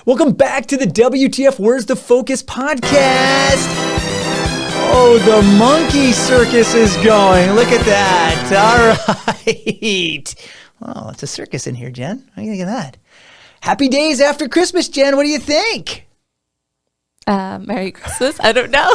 Welcome back to the WTF Where's the Focus podcast. Oh, the monkey circus is going. Look at that. All right. Well, it's a circus in here, Jen. What do you think of that? Happy days after Christmas, Jen. What do you think? Merry Christmas. I don't know.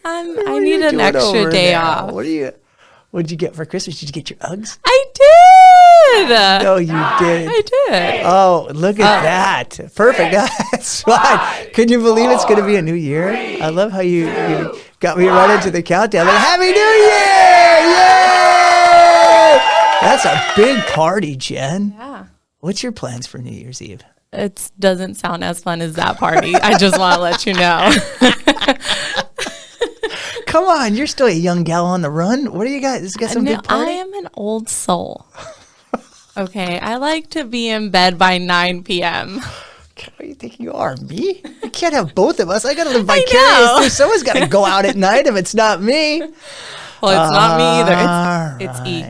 I need an extra day off. What'd you get for Christmas? Did you get your Uggs? I did. No, you did. I did. Oh, look at that. Perfect. That's fine. Can you believe it's going to be a new year? I love how you got me right into the countdown. Like, Happy New Year! Yay! That's a big party, Jen. Yeah. What's your plans for New Year's Eve? It doesn't sound as fun as that party. I just want to let you know. Come on, you're still a young gal on the run. What do you got? This got some good party? I am an old soul. Okay, I like to be in bed by 9 p.m. What do you think you are, me? You can't have both of us. I got to live vicariously. Someone's got to go out at night if it's not me. Well, it's not me either. It's E.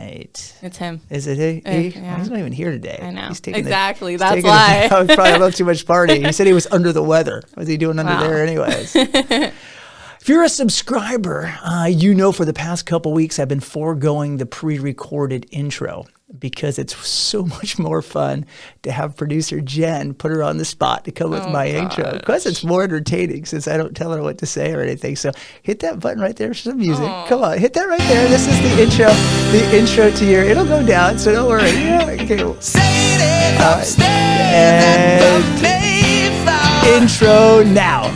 It's him. Is it E? Yeah. He's not even here today. I know. He's taking Exactly. That's why. Probably a little too much party. He said he was under the weather. What was he doing under there anyways? If you're a subscriber, you know for the past couple weeks I've been foregoing the pre-recorded intro because it's so much more fun to have producer Jen put her on the spot to come with my intro. Because it's more entertaining since I don't tell her what to say or anything. So hit that button right there for some music. Come on, hit that right there. This is the intro to your, it'll go down, so don't worry. Yeah, okay. And intro now.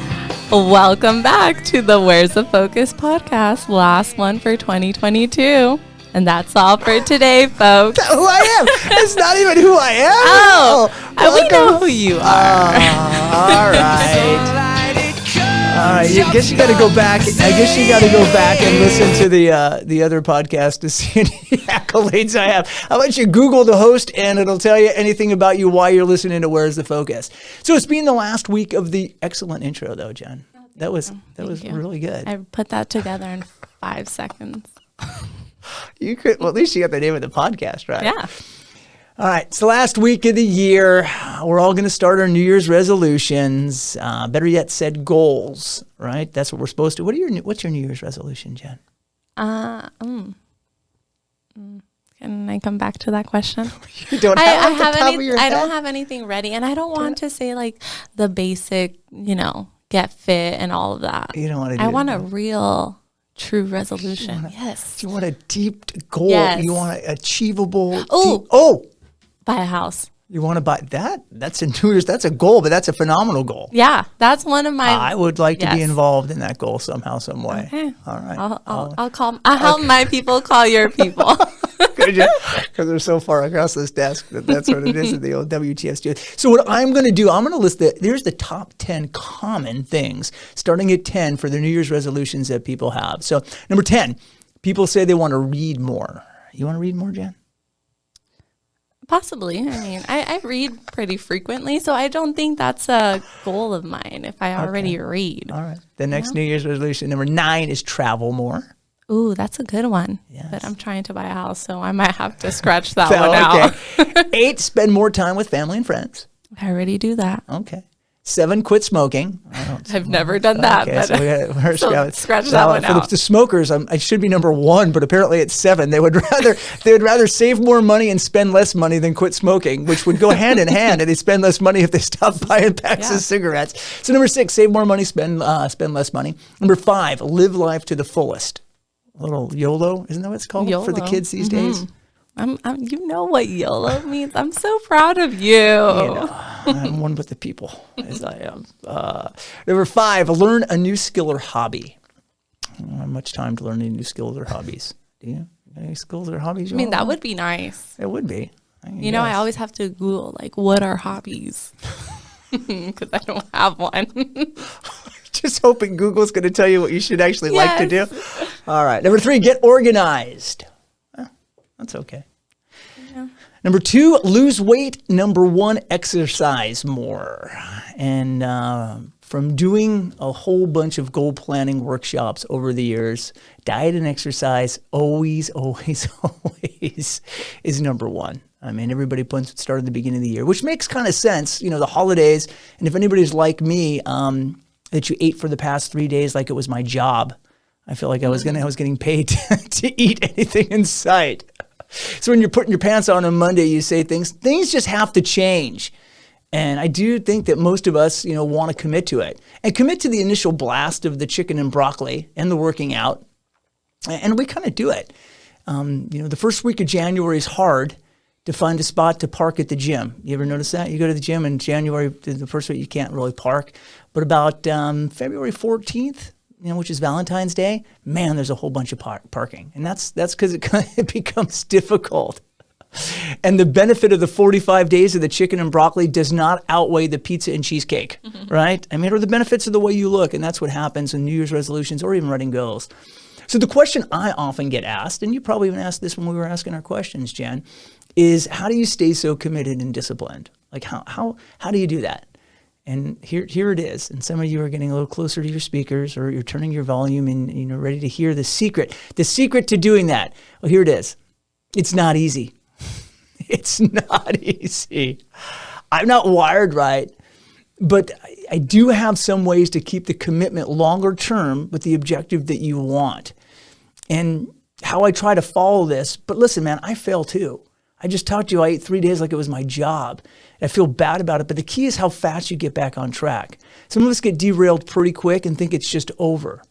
Welcome back to the Where's the Focus podcast, last one for 2022. And that's all for today, folks. That's who I am. It's not even who I am. We know who you are. All right. I guess you got to go back. I guess you got to go back and listen to the other podcast to see any accolades I have. How about you Google the host and it'll tell you anything about you while you're listening to Where's the Focus. So it's been the last week of the excellent intro, though, Jen. That was really good. I put that together in 5 seconds. You could. Well, at least you got the name of the podcast right. Yeah. All right, it's the last week of the year. We're all going to start our New Year's resolutions. Better yet said, goals, right? That's what we're supposed to. What's your New Year's resolution, Jen? Can I come back to that question? You don't have it at the top of your head? I don't have anything ready, and I don't want to say like the basic, get fit and all of that. You don't want to do I want a real, true resolution. Yes. You want a deep goal. Yes. You want an achievable. Buy a house. You want to buy that? That's a New Year's. That's a goal, but that's a phenomenal goal. Yeah, that's one of my. I would like to be involved in that goal somehow, some way. Okay. All right. I'll help my people call your people. Could you? Because they're so far across this desk that's what it is in the old WTF studio. So what I'm going to do, I'm going to list there's the top 10 common things, starting at 10 for the New Year's resolutions that people have. So number 10, people say they want to read more. You want to read more, Jen? Possibly. I mean, I read pretty frequently, so I don't think that's a goal of mine if I already read. All right. The next New Year's resolution, number 9, is travel more. Ooh, that's a good one. Yes. But I'm trying to buy a house, so I might have to scratch that one out. 8, spend more time with family and friends. I already do that. Okay. 7, quit smoking. I've never done that. Okay, but so scratch that one out. For the smokers, I should be number 1, but apparently it's 7. They would rather save more money and spend less money than quit smoking, which would go hand in hand, and they spend less money if they stop buying packs of cigarettes. So number 6, save more money, spend less money. Number 5, live life to the fullest. A little YOLO, isn't that what it's called for the kids these days? You know what YOLO means. I'm so proud of you. I'm one with the people, as I am. Number 5, learn a new skill or hobby. I don't have much time to learn any new skills or hobbies. Do you? Any skills or hobbies? I mean, that would be nice. It would be. I always have to Google, what are hobbies? Because I don't have one. Just hoping Google's going to tell you what you should actually like to do. All right. Number 3, get organized. That's okay. Yeah. Number 2, lose weight. Number 1, exercise more. And from doing a whole bunch of goal planning workshops over the years, diet and exercise always is number 1. I mean, everybody puts it started at the beginning of the year, which makes kind of sense. The holidays. And if anybody's like me, that you ate for the past 3 days like it was my job, I feel like I was getting paid to eat anything in sight. So when you're putting your pants on Monday, you say things just have to change. And I do think that most of us, want to commit to it and commit to the initial blast of the chicken and broccoli and the working out. And we kind of do it. The first week of January is hard to find a spot to park at the gym. You ever notice that? You go to the gym in January, the first week you can't really park. But about February 14th, which is Valentine's Day, man, there's a whole bunch of parking. And that's because it becomes difficult. And the benefit of the 45 days of the chicken and broccoli does not outweigh the pizza and cheesecake, right? I mean, or the benefits of the way you look. And that's what happens in New Year's resolutions or even writing goals. So the question I often get asked, and you probably even asked this when we were asking our questions, Jen, is how do you stay so committed and disciplined? Like how do you do that? And here it is. And some of you are getting a little closer to your speakers or you're turning your volume and ready to hear the secret to doing that. Well, here it is. It's not easy. It's not easy. I'm not wired right, but I do have some ways to keep the commitment longer term with the objective that you want. And how I try to follow this, but listen, man, I fail too. I just talked to you, I ate 3 days like it was my job. I feel bad about it, but the key is how fast you get back on track. Some of us get derailed pretty quick and think it's just over.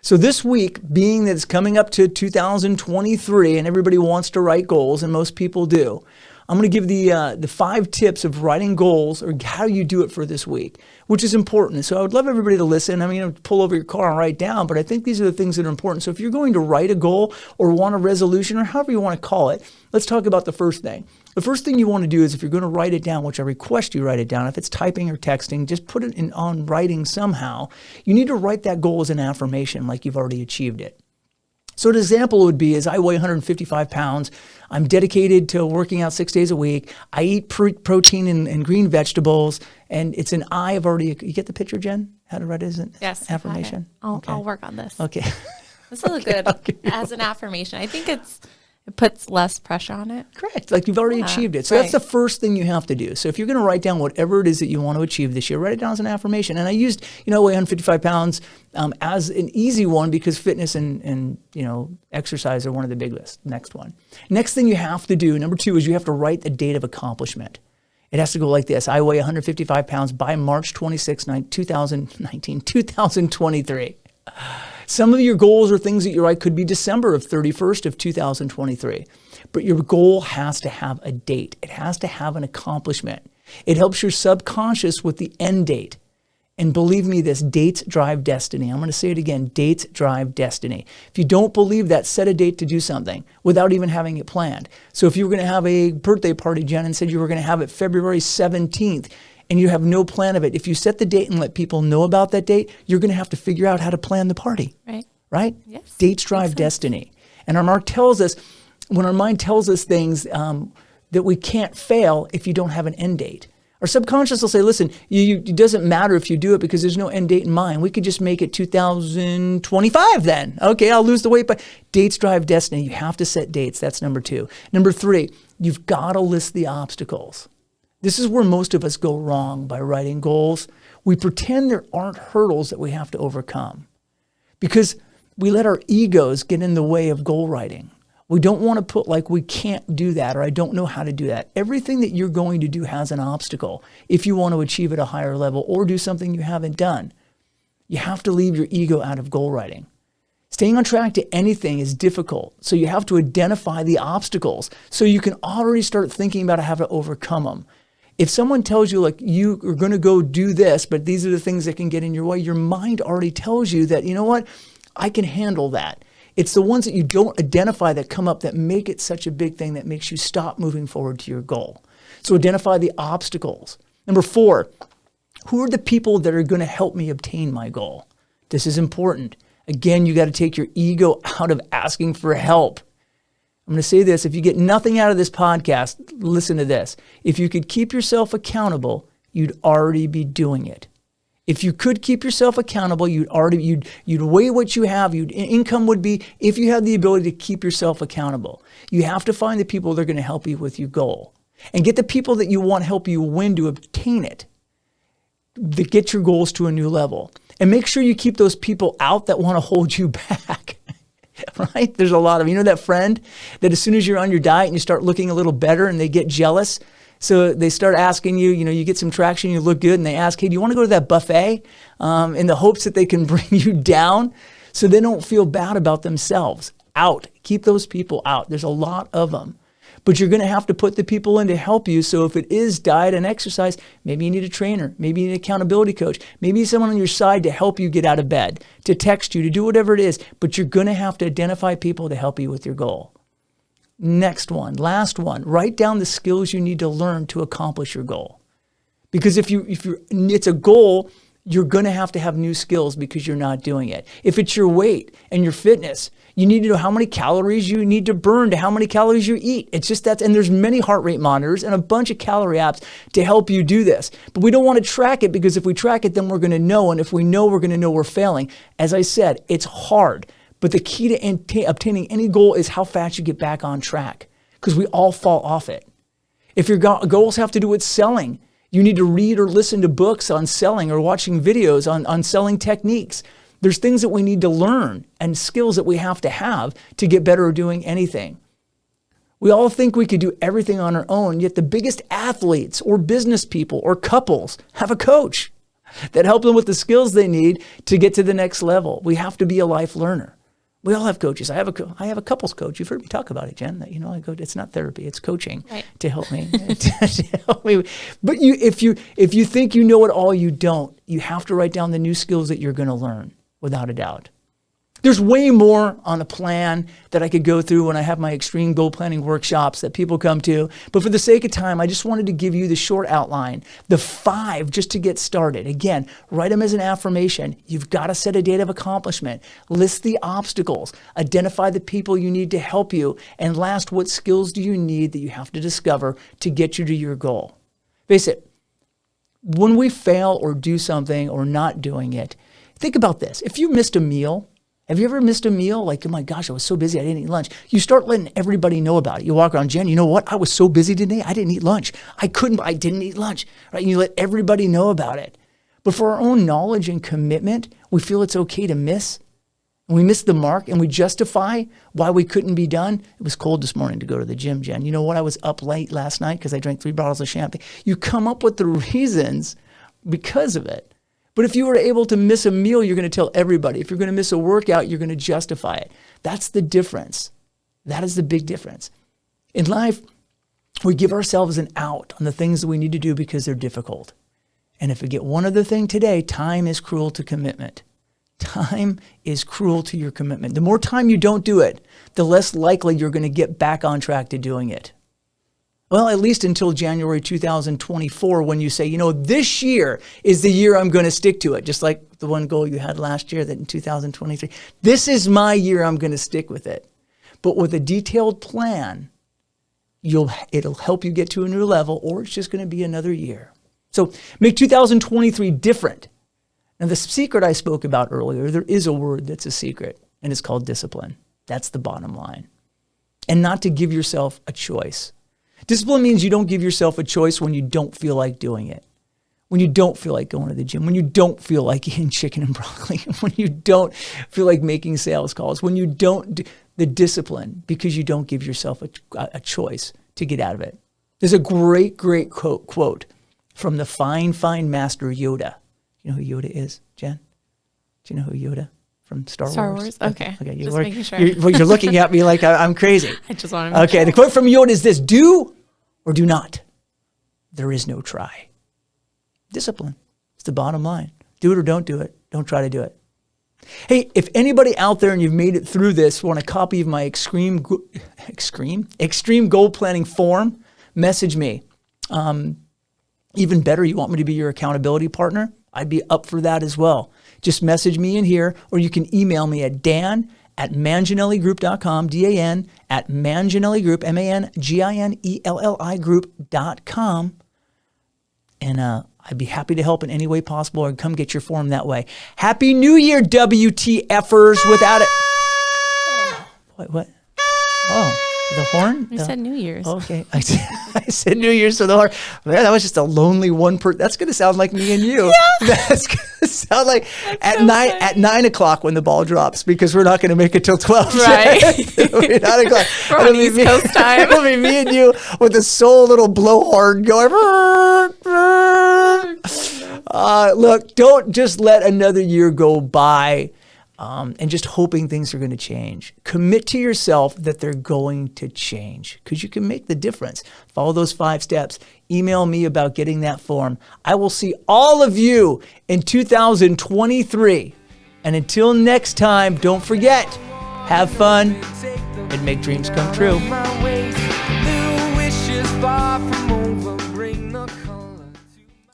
So this week, being that it's coming up to 2023 and everybody wants to write goals, and most people do, I'm going to give the 5 tips of writing goals or how you do it for this week, which is important. So I would love everybody to listen. I mean, pull over your car and write down, but I think these are the things that are important. So if you're going to write a goal or want a resolution or however you want to call it, let's talk about the first thing. The first thing you want to do is if you're going to write it down, which I request you write it down, if it's typing or texting, just put it on writing somehow. You need to write that goal as an affirmation like you've already achieved it. So an example would be is I weigh 155 pounds. I'm dedicated to working out 6 days a week. I eat protein and green vegetables. And it's an I. I've already, you get the picture, Jen? How to write it as an affirmation? I'll work on this. Okay. This is good as an affirmation. I think it puts less pressure on it. Correct. Like you've already achieved it. So that's the first thing you have to do. So if you're going to write down whatever it is that you want to achieve this year, write it down as an affirmation. And I used, weigh 155 pounds as an easy one because fitness and exercise are one of the big lists. Next one. Next thing you have to do, number 2, is you have to write the date of accomplishment. It has to go like this. I weigh 155 pounds by March 26, 2023. Some of your goals or things that you write could be December of 31st of 2023. But your goal has to have a date. It has to have an accomplishment. It helps your subconscious with the end date. And believe me, this, dates drive destiny. I'm going to say it again, dates drive destiny. If you don't believe that, set a date to do something without even having it planned. So if you were going to have a birthday party, Jen, and said you were going to have it February 17th, and you have no plan of it, if you set the date and let people know about that date, you're going to have to figure out how to plan the party. Right? Yes. Dates drive destiny. And our mark tells us, when our mind tells us things that we can't fail if you don't have an end date. Our subconscious will say, listen, it doesn't matter if you do it because there's no end date in mind. We could just make it 2025 then. Okay, I'll lose the weight, but dates drive destiny. You have to set dates. That's number 2. Number 3, you've got to list the obstacles. This is where most of us go wrong by writing goals. We pretend there aren't hurdles that we have to overcome because we let our egos get in the way of goal writing. We don't want to put like we can't do that or I don't know how to do that. Everything that you're going to do has an obstacle if you want to achieve at a higher level or do something you haven't done. You have to leave your ego out of goal writing. Staying on track to anything is difficult, so you have to identify the obstacles so you can already start thinking about how to overcome them. If someone tells you like you are going to go do this, but these are the things that can get in your way, your mind already tells you that, you know what, I can handle that. It's the ones that you don't identify that come up that make it such a big thing that makes you stop moving forward to your goal. So identify the obstacles. Number 4, who are the people that are going to help me obtain my goal? This is important. Again, you got to take your ego out of asking for help. I'm going to say this. If you get nothing out of this podcast, listen to this. If you could keep yourself accountable, you'd already be doing it. If you could keep yourself accountable, you'd weigh what you have. Income would be if you had the ability to keep yourself accountable. You have to find the people that are going to help you with your goal, and get the people that you want help you win to obtain it, to get your goals to a new level. And make sure you keep those people out that want to hold you back. Right? There's a lot of, that friend that as soon as you're on your diet and you start looking a little better and they get jealous. So they start asking you, you get some traction, you look good, and they ask, hey, do you want to go to that buffet? In the hopes that they can bring you down so they don't feel bad about themselves. Out. Keep those people out. There's a lot of them. But you're going to have to put the people in to help you. So if it is diet and exercise, maybe you need a trainer. Maybe you need an accountability coach. Maybe someone on your side to help you get out of bed, to text you, to do whatever it is. But you're going to have to identify people to help you with your goal. Next one, last one, write down the skills you need to learn to accomplish your goal. Because if it's a goal, you're going to have new skills because you're not doing it. If it's your weight and your fitness, you need to know how many calories you need to burn to how many calories you eat. It's just that, and there's many heart rate monitors and a bunch of calorie apps to help you do this. But we don't want to track it, because if we track it, then we're going to know. And if we know, we're going to know we're failing. As I said, it's hard. But the key to obtaining any goal is how fast you get back on track, because we all fall off it. If your goals have to do with selling, you need to read or listen to books on selling or watching videos on selling techniques. There's things that we need to learn and skills that we have to get better at doing anything. We all think we could do everything on our own, yet the biggest athletes or business people or couples have a coach that helps them with the skills they need to get to the next level. We have to be a life learner. We all have coaches. I have a couples coach. You've heard me talk about it, Jen. I go. It's not therapy. It's coaching, right, to help me. to help me. But if you think you know it all, you don't. You have to write down the new skills that you're going to learn, without a doubt. There's way more on a plan that I could go through when I have my extreme goal planning workshops that people come to. But for the sake of time, I just wanted to give you the short outline, the 5 just to get started. Again, write them as an affirmation. You've got to set a date of accomplishment. List the obstacles. Identify the people you need to help you. And last, what skills do you need that you have to discover to get you to your goal? Face it, when we fail or do something or not doing it, think about this. If you missed a meal, have you ever missed a meal? Like, oh my gosh, I was so busy, I didn't eat lunch. You start letting everybody know about it. You walk around, Jen, you know what? I was so busy today, I didn't eat lunch. I didn't eat lunch, right? And you let everybody know about it. But for our own knowledge and commitment, we feel it's okay to miss. And we miss the mark, and we justify why we couldn't be done. It was cold this morning to go to the gym, Jen. You know what? I was up late last night because I drank 3 bottles of champagne. You come up with the reasons because of it. But if you were able to miss a meal, you're going to tell everybody. If you're going to miss a workout, you're going to justify it. That's the difference. That is the big difference. In life, we give ourselves an out on the things that we need to do because they're difficult. And if we get one other thing today, time is cruel to commitment. Time is cruel to your commitment. The more time you don't do it, the less likely you're going to get back on track to doing it. Well, at least until January 2024, when you say, this year is the year I'm going to stick to it. Just like the one goal you had last year, that in 2023, this is my year, I'm going to stick with it. But with a detailed plan, it'll help you get to a new level, or it's just going to be another year. So make 2023 different. Now, the secret I spoke about earlier, there is a word that's a secret, and it's called discipline. That's the bottom line. And not to give yourself a choice. Discipline means you don't give yourself a choice when you don't feel like doing it, when you don't feel like going to the gym, when you don't feel like eating chicken and broccoli, when you don't feel like making sales calls, when you don't, the discipline, because you don't give yourself a choice to get out of it. There's a great quote from the fine master Yoda. You know who Yoda is, Jen? Do you know who Yoda from Star Wars? Star Wars? Okay. Just making sure. You're looking at me like I'm crazy. I just want to make sure. The quote from Yoda is this: do or do not. There is no try. Discipline. It's the bottom line. Do it or don't do it. Don't try to do it. Hey, if anybody out there and you've made it through this want a copy of my extreme goal planning form, message me. Even better, you want me to be your accountability partner? I'd be up for that as well. Just message me in here, or you can email me at dan@manginelligroup.com, dan@manginelligroup, manginelli group.com. And I'd be happy to help in any way possible, or come get your form that way. Happy New Year, WTFers. Without it. What? Oh, the horn? You said New Year's. Okay. I said New Year's, so the horn. Man, that was just a lonely one person. That's going to sound like me and you. Yeah. That's going to sound like at 9 o'clock when the ball drops, because we're not going to make it till 12. Right. It'll be 9 o'clock. We're on East Coast time. It'll be me and you with a soul little blowhorn going. Look, don't just let another year go by and just hoping things are going to change. Commit to yourself that they're going to change, because you can make the difference. Follow those 5 steps. Email me about getting that form. I will see all of you in 2023. And until next time, don't forget, have fun and make dreams come true.